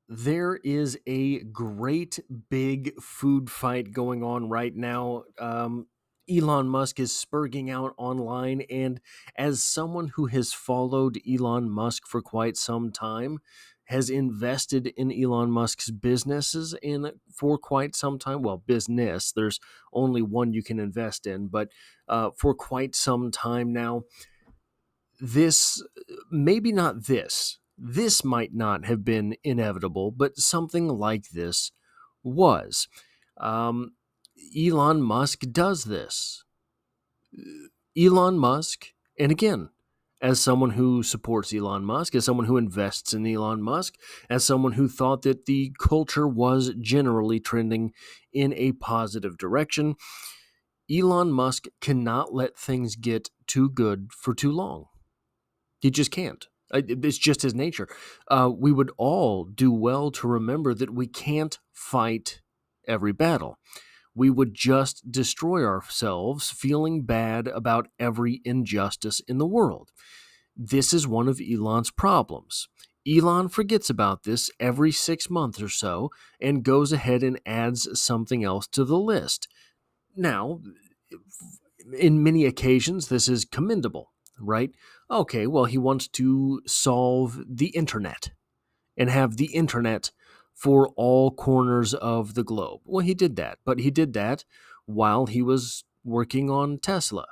There is a great big food fight going on right now. Elon Musk is spurging out online, and as someone who has followed Elon Musk for quite some time, has invested in Elon Musk's businesses in for quite some time. Well, business, there's only one you can invest in, but for quite some time now, this maybe not this might not have been inevitable, but something like this was. um, Elon Musk does this. Elon Musk, and again, as someone who supports Elon Musk, as someone who invests in Elon Musk, as someone who thought that the culture was generally trending in a positive direction, Elon Musk cannot let things get too good for too long. He just can't. It's just his nature. We would all do well to remember that we can't fight every battle. We would just destroy ourselves feeling bad about every injustice in the world. This is one of Elon's problems. Elon forgets about this every 6 months or so and goes ahead and adds something else to the list. Now, in many occasions, this is commendable, right? Okay, well, he wants to solve the internet and have the internet for all corners of the globe. Well, he did that, but he did that while he was working on Tesla.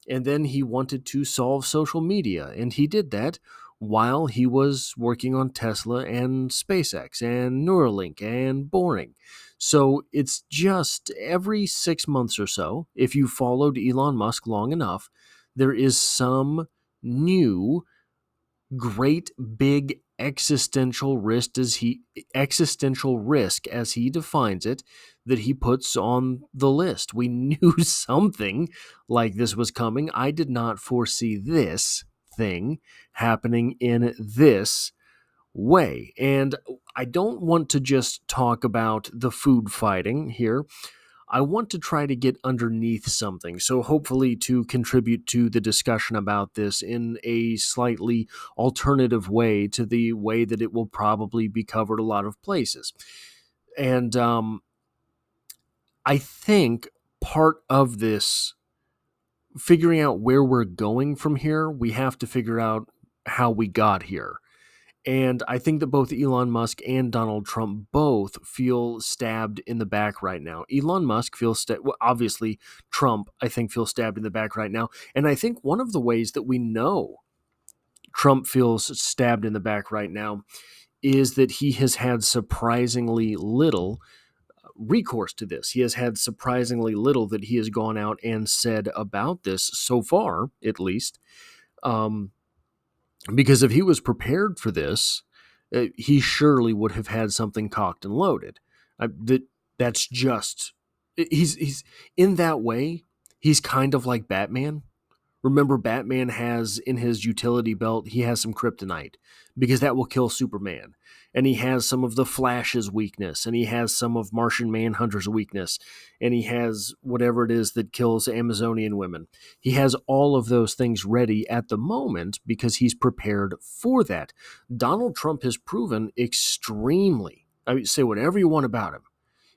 And then he wanted to solve social media, and he did that while he was working on Tesla and SpaceX and Neuralink and Boring. So it's just every 6 months or so, if you followed Elon Musk long enough, there is some new great big existential risk as he defines it, that he puts on the list. We knew something like this was coming. I did not foresee this thing happening in this way. And I don't want to just talk about the food fighting here. I want to try to get underneath something. So, hopefully, to contribute to the discussion about this in a slightly alternative way to the way that it will probably be covered a lot of places. And I think part of this, figuring out where we're going from here, we have to figure out how we got here. And I think that both Elon Musk and Donald Trump both feel stabbed in the back right now. Elon Musk feels well, obviously Trump, I think, feels stabbed in the back right now. And I think one of the ways that we know Trump feels stabbed in the back right now is that he has had surprisingly little recourse to this. He has had surprisingly little that he has gone out and said about this so far, at least. Um, because if he was prepared for this, he surely would have had something cocked and loaded. That's just he's in that way. He's kind of like Batman. Remember, Batman has in his utility belt, he has some kryptonite because that will kill Superman. And he has some of the Flash's weakness, and he has some of Martian Manhunter's weakness, and he has whatever it is that kills Amazonian women. He has all of those things ready at the moment because he's prepared for that. Donald Trump has proven extremely, I mean, say whatever you want about him,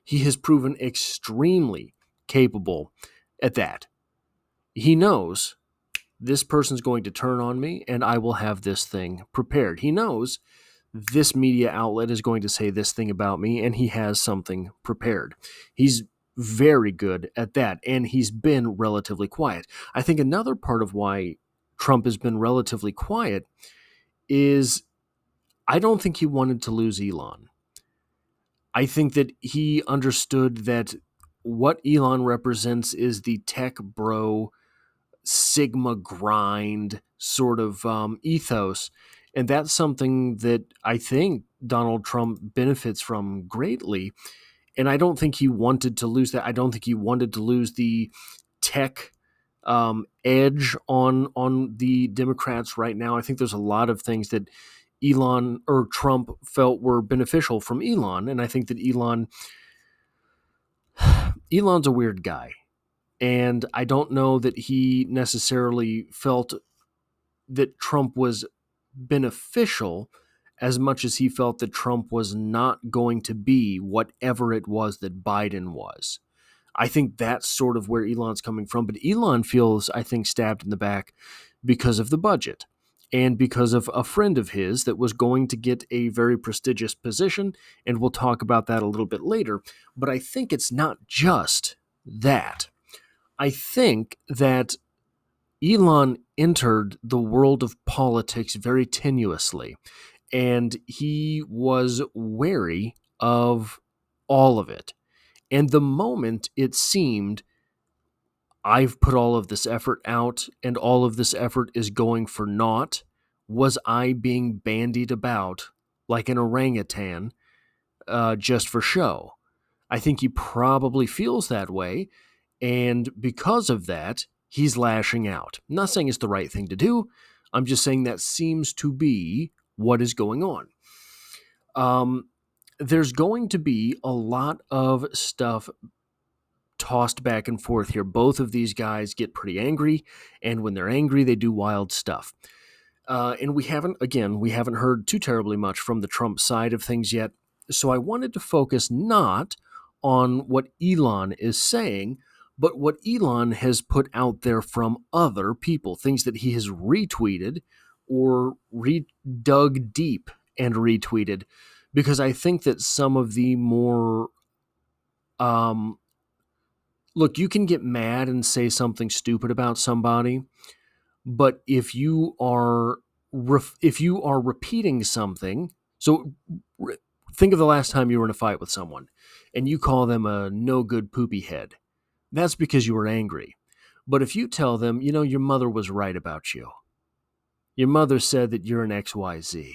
he has proven extremely capable at that. He knows this person's going to turn on me and I will have this thing prepared. He knows this media outlet is going to say this thing about me and he has something prepared. He's very good at that, and he's been relatively quiet. I think another part of why Trump has been relatively quiet is I don't think he wanted to lose Elon. I think that he understood that what Elon represents is the tech bro Sigma grind sort of ethos. And that's something that I think Donald Trump benefits from greatly. And I don't think he wanted to lose that. I don't think he wanted to lose the tech edge on the Democrats right now. I think there's a lot of things that Elon or Trump felt were beneficial from Elon. And I think that Elon's a weird guy. And I don't know that he necessarily felt that Trump was beneficial as much as he felt that Trump was not going to be whatever it was that Biden was. I think that's sort of where Elon's coming from. But Elon feels, I think, stabbed in the back because of the budget and because of a friend of his that was going to get a very prestigious position. And we'll talk about that a little bit later. But I think it's not just that. I think that Elon entered the world of politics very tenuously, and he was wary of all of it. And the moment it seemed, I've put all of this effort out and all of this effort is going for naught, was I being bandied about like an orangutan just for show? I think he probably feels that way. And because of that, he's lashing out. I'm not saying it's the right thing to do. I'm just saying that seems to be what is going on. There's going to be a lot of stuff tossed back and forth here. Both of these guys get pretty angry, and when they're angry, they do wild stuff. And we haven't heard too terribly much from the Trump side of things yet. So I wanted to focus not on what Elon is saying, but what Elon has put out there from other people, things that he has retweeted or dug deep and retweeted, because I think that some of the more look, you can get mad and say something stupid about somebody, but if you are repeating something, so think of the last time you were in a fight with someone and you call them a no good poopy head. That's because you were angry. But if you tell them, your mother was right about you. Your mother said that you're an XYZ.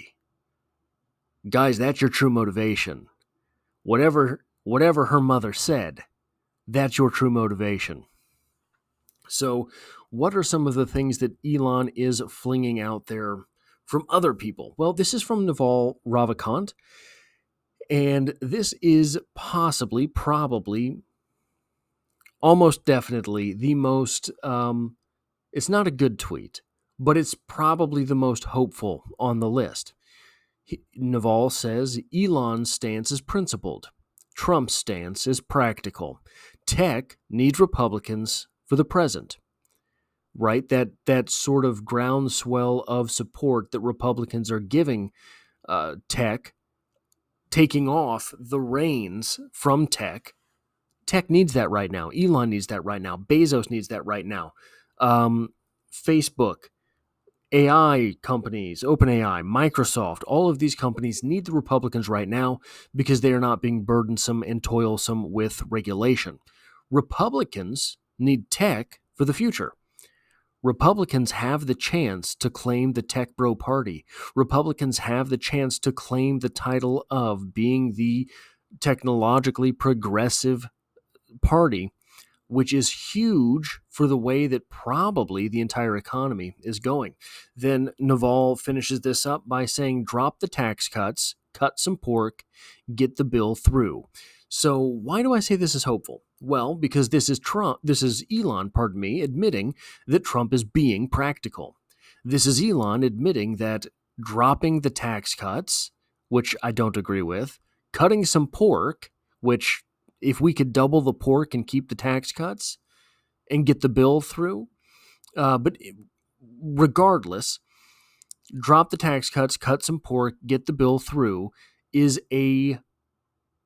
Guys, that's your true motivation. Whatever her mother said, that's your true motivation. So, what are some of the things that Elon is flinging out there from other people? Well, this is from Naval Ravikant, and this is probably, almost definitely the most, it's not a good tweet, but it's probably the most hopeful on the list. Naval says Elon's stance is principled. Trump's stance is practical. Tech needs Republicans for the present. Right? That sort of groundswell of support that Republicans are giving tech, taking off the reins from tech. Tech needs that right now. Elon needs that right now. Bezos needs that right now. Facebook, AI companies, OpenAI, Microsoft, all of these companies need the Republicans right now because they are not being burdensome and toilsome with regulation. Republicans need tech for the future. Republicans have the chance to claim the tech bro party. Republicans have the chance to claim the title of being the technologically progressive party, which is huge for the way that probably the entire economy is going. Then Naval finishes this up by saying, drop the tax cuts, cut some pork, get the bill through. So why do I say this is hopeful? Well, because this is Elon, admitting that Trump is being practical. This is Elon admitting that dropping the tax cuts, which I don't agree with, cutting some pork, which if we could double the pork and keep the tax cuts and get the bill through, but regardless, drop the tax cuts, cut some pork, get the bill through is a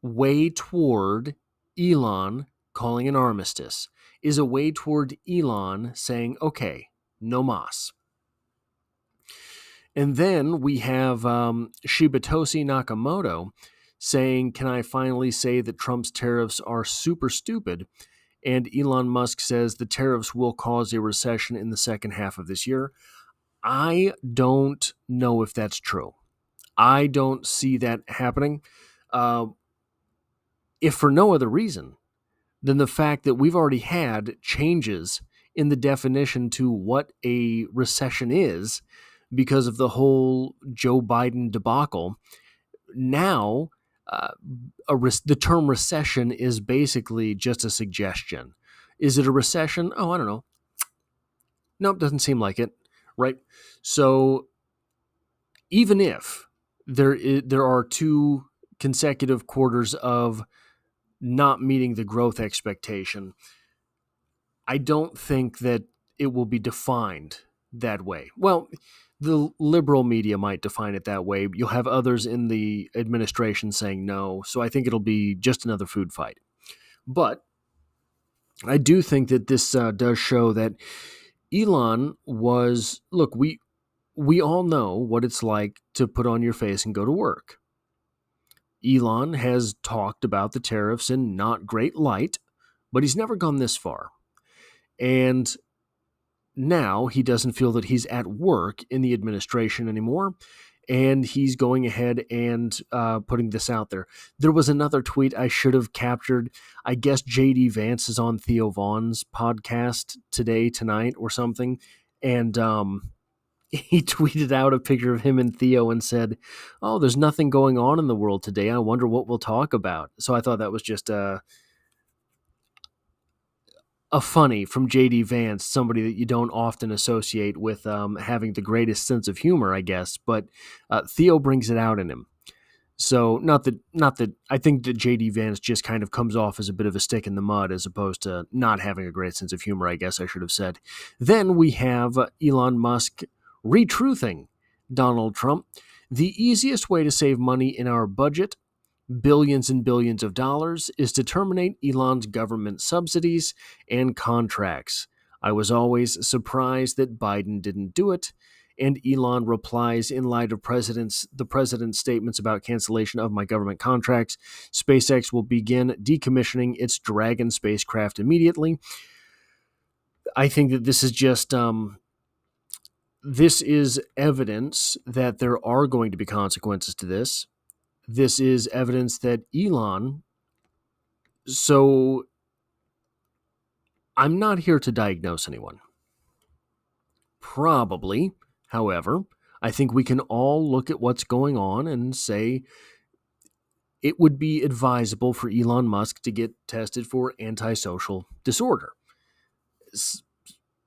way toward Elon calling an armistice, is a way toward Elon saying, okay, no mas. And then we have Shibatoshi Nakamoto saying, can I finally say that Trump's tariffs are super stupid? And Elon Musk says the tariffs will cause a recession in the second half of this year. I don't know if that's true. I don't see that happening. If for no other reason than the fact that we've already had changes in the definition to what a recession is because of the whole Joe Biden debacle. Now, the term recession is basically just a suggestion. Is it a recession? Oh, I don't know. Nope, doesn't seem like it, right? So even if there are two consecutive quarters of not meeting the growth expectation. I don't think that it will be defined that way. Well, the liberal media might define it that way. You'll have others in the administration saying no. So I think it'll be just another food fight. But I do think that this does show that Elon was, look, we all know what it's like to put on your face and go to work. Elon has talked about the tariffs in not great light, but he's never gone this far. And now he doesn't feel that he's at work in the administration anymore. And he's going ahead and putting this out there. There was another tweet I should have captured. I guess JD Vance is on Theo Vaughn's podcast tonight or something. And he tweeted out a picture of him and Theo and said, "Oh, there's nothing going on in the world today. I wonder what we'll talk about." So I thought that was just a funny from JD Vance, somebody that you don't often associate with having the greatest sense of humor, I guess. But Theo brings it out in him. So not that I think that JD Vance just kind of comes off as a bit of a stick in the mud as opposed to not having a great sense of humor, I guess I should have said. Then we have Elon Musk retruthing Donald Trump. The easiest way to save money in our budget, billions and billions of dollars, is to terminate Elon's government subsidies and contracts. I was always surprised that Biden didn't do it. And Elon replies, in light of the president's statements about cancellation of my government contracts, SpaceX will begin decommissioning its Dragon spacecraft immediately. I think that this is just this is evidence that there are going to be consequences to this. This is evidence that Elon. So I'm not here to diagnose anyone. Probably, however, I think we can all look at what's going on and say it would be advisable for Elon Musk to get tested for antisocial disorder.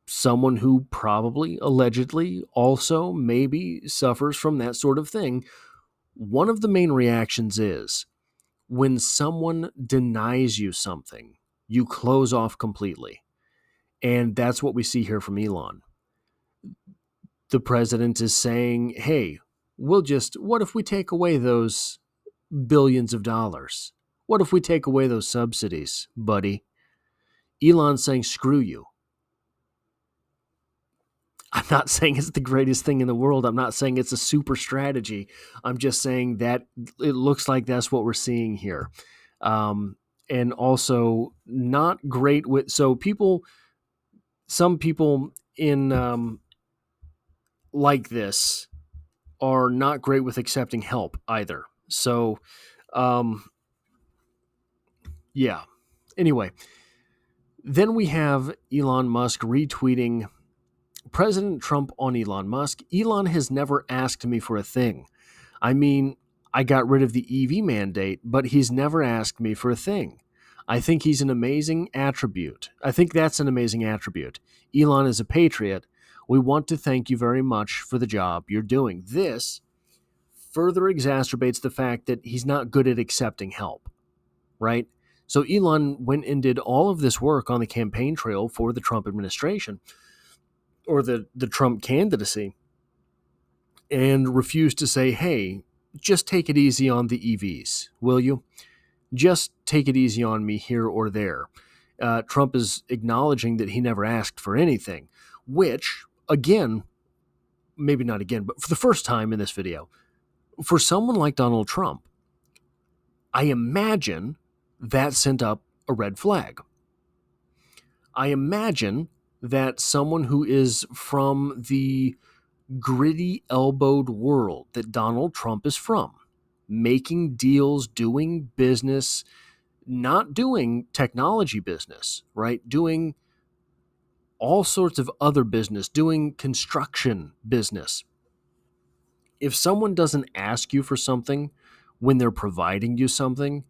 Someone who probably, allegedly, also maybe suffers from that sort of thing. One of the main reactions is when someone denies you something, you close off completely. And that's what we see here from Elon. The president is saying, hey, what if we take away those billions of dollars? What if we take away those subsidies, buddy? Elon's saying, screw you. I'm not saying it's the greatest thing in the world. I'm not saying it's a super strategy. I'm just saying that it looks like that's what we're seeing here. And also not great with, so some people in like this are not great with accepting help either. So, yeah. Anyway, then we have Elon Musk retweeting President Trump on Elon Musk. Elon has never asked me for a thing. I mean, I got rid of the EV mandate, but he's never asked me for a thing. I think he's an amazing attribute. I think that's an amazing attribute. Elon is a patriot. We want to thank you very much for the job you're doing. This further exacerbates the fact that he's not good at accepting help, right? So Elon went and did all of this work on the campaign trail for the Trump administration or the Trump candidacy and refused to say, hey, just take it easy on the EVs, will you? Just take it easy on me here or there. Trump is acknowledging that he never asked for anything, which, again, maybe not again, but for the first time in this video, for someone like Donald Trump, I imagine that sent up a red flag. I imagine that someone who is from the gritty, elbowed world that Donald Trump is from, making deals, doing business, not doing technology business, right? Doing all sorts of other business, doing construction business. If someone doesn't ask you for something when they're providing you something,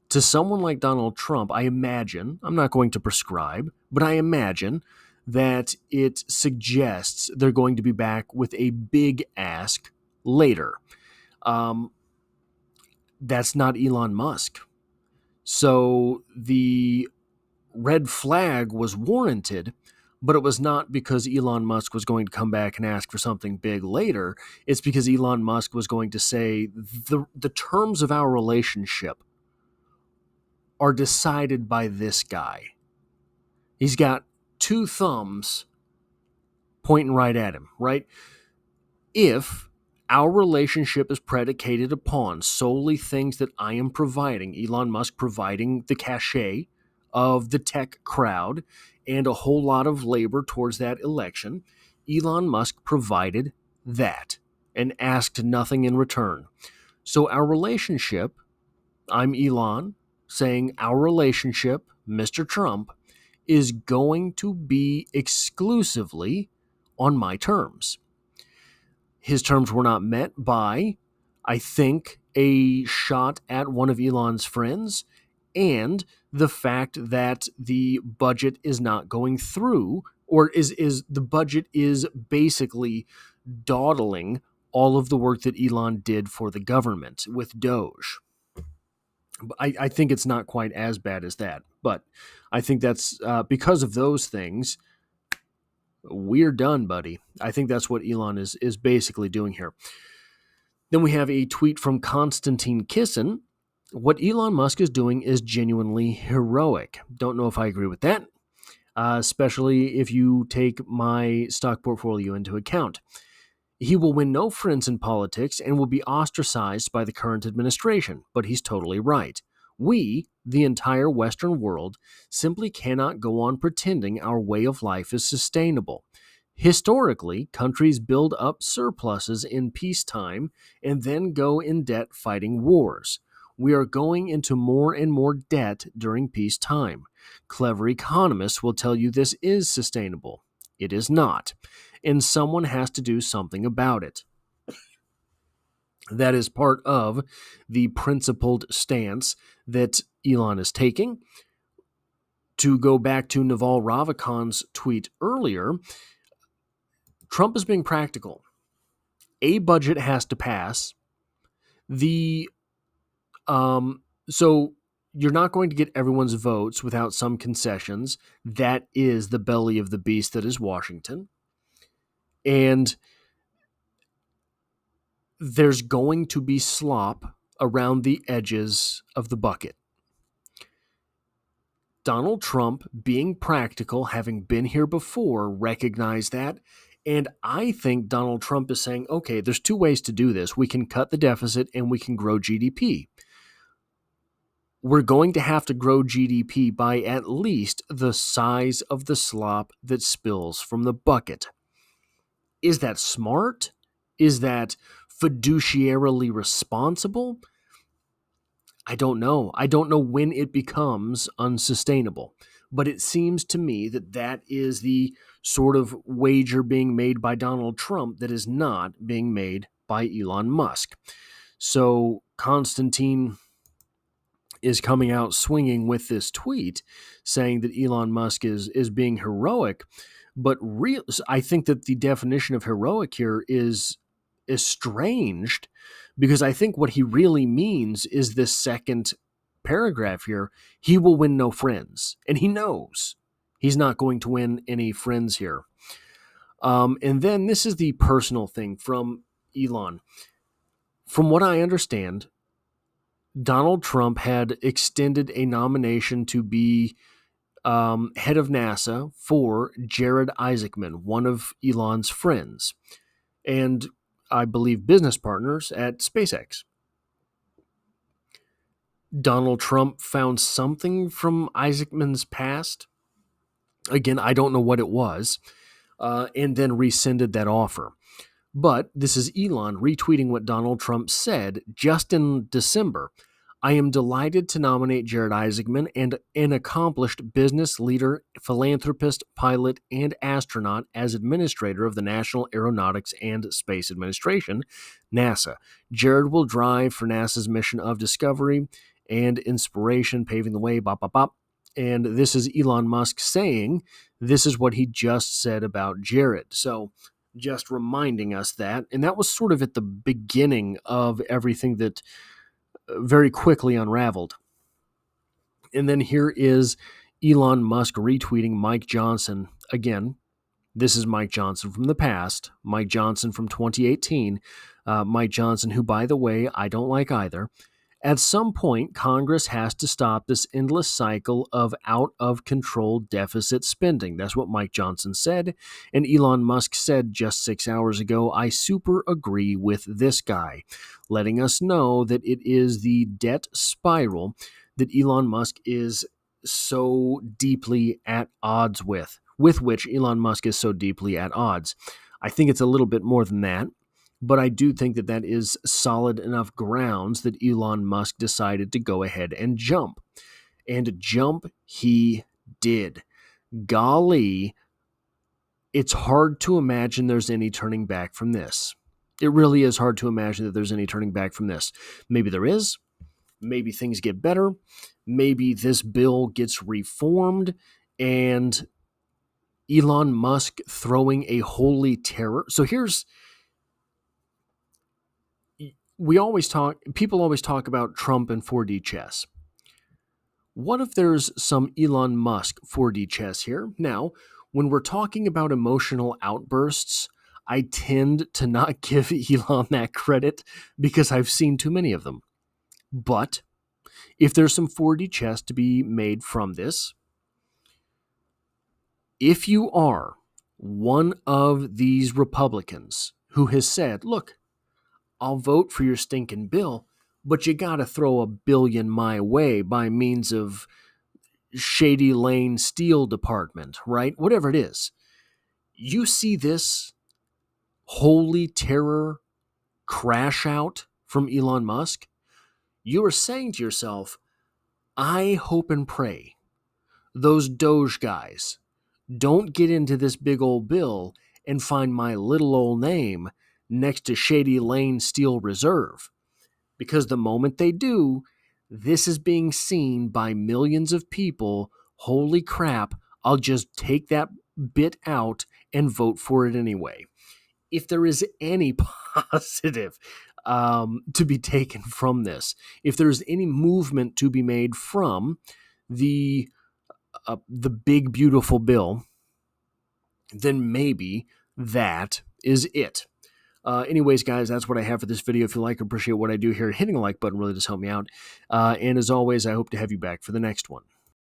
to someone like Donald Trump, I imagine, I'm not going to prescribe, but I imagine that it suggests they're going to be back with a big ask later. Um, that's not Elon Musk. So the red flag was warranted, but it was not because Elon Musk was going to come back and ask for something big later. It's because Elon Musk was going to say the terms of our relationship are decided by this guy. He's got two thumbs pointing right at him, right? If our relationship is predicated upon solely things that I am providing, Elon Musk providing the cachet of the tech crowd and a whole lot of labor towards that election, Elon Musk provided that and asked nothing in return. So our relationship, I'm Elon saying our relationship, Mr. Trump, is going to be exclusively on my terms. His terms were not met by, I think, a shot at one of Elon's friends and the fact that the budget is not going through, or is the budget is basically dawdling all of the work that Elon did for the government with Doge. I think it's not quite as bad as that, but I think that's because of those things. We're done, buddy. I think that's what Elon is basically doing here. Then we have a tweet from Konstantin Kisin. What Elon Musk is doing is genuinely heroic. Don't know if I agree with that, especially if you take my stock portfolio into account. He will win no friends in politics and will be ostracized by the current administration, but he's totally right. We, the entire Western world, simply cannot go on pretending our way of life is sustainable. Historically, countries build up surpluses in peacetime and then go in debt fighting wars. We are going into more and more debt during peacetime. Clever economists will tell you this is sustainable. It is not, and someone has to do something about it. That is part of the principled stance that Elon is taking. To go back to Naval Ravikant's tweet earlier, Trump is being practical. A budget has to pass. The so you're not going to get everyone's votes without some concessions. That is the belly of the beast that is Washington. And there's going to be slop around the edges of the bucket. Donald Trump, being practical, having been here before, recognized that. And I think Donald Trump is saying, okay, there's two ways to do this. We can cut the deficit and we can grow GDP. We're going to have to grow GDP by at least the size of the slop that spills from the bucket. Is that smart? Is that fiduciarily responsible? I don't know. I don't know when it becomes unsustainable. But it seems to me that that is the sort of wager being made by Donald Trump that is not being made by Elon Musk. So Constantine is coming out swinging with this tweet saying that Elon Musk is being heroic. But I think that the definition of heroic here is estranged, because I think what he really means is this second paragraph here. He will win no friends, and he knows he's not going to win any friends here. And then this is the personal thing from Elon. From what I understand, Donald Trump had extended a nomination to be head of NASA for Jared Isaacman, one of Elon's friends, and I believe business partners at SpaceX. Donald Trump found something from Isaacman's past. Again, I don't know what it was, and then rescinded that offer. But this is Elon retweeting what Donald Trump said just in December. I am delighted to nominate Jared Isaacman, and an accomplished business leader, philanthropist, pilot, and astronaut, as administrator of the National Aeronautics and Space Administration, NASA. Jared will drive for NASA's mission of discovery and inspiration, paving the way, bop, bop, bop. And this is Elon Musk saying this is what he just said about Jared. So just reminding us that. And that was sort of at the beginning of everything that very quickly unraveled. And then here is Elon Musk retweeting Mike Johnson. Again, this is Mike Johnson from the past, Mike Johnson from 2018, Mike Johnson, who, by the way, I don't like either. At some point, Congress has to stop this endless cycle of out of control deficit spending. That's what Mike Johnson said. And Elon Musk said just 6 hours ago, I super agree with this guy, letting us know that it is the debt spiral that Elon Musk is so deeply at odds with which Elon Musk is so deeply at odds. I think it's a little bit more than that. But I do think that that is solid enough grounds that Elon Musk decided to go ahead and jump. And jump he did. Golly, it's hard to imagine there's any turning back from this. It really is hard to imagine that there's any turning back from this. Maybe there is. Maybe things get better. Maybe this bill gets reformed and Elon Musk throwing a holy terror. So people always talk about Trump and 4D chess. What if there's some Elon Musk 4D chess here? Now, when we're talking about emotional outbursts, I tend to not give Elon that credit because I've seen too many of them. But if there's some 4D chess to be made from this, if you are one of these Republicans who has said, look, I'll vote for your stinking bill, but you got to throw $1 billion my way by means of Shady Lane Steel Department, right? Whatever it is. You see this holy terror crash out from Elon Musk, you are saying to yourself, I hope and pray those Doge guys don't get into this big old bill and find my little old name next to Shady Lane Steel Reserve. Because the moment they do, this is being seen by millions of people. Holy crap, I'll just take that bit out and vote for it anyway. If there is any positive to be taken from this, if there's any movement to be made from the big beautiful bill, then maybe that is it. Anyways, guys, that's what I have for this video. If you like or appreciate what I do here, hitting the like button really does help me out. And as always, I hope to have you back for the next one.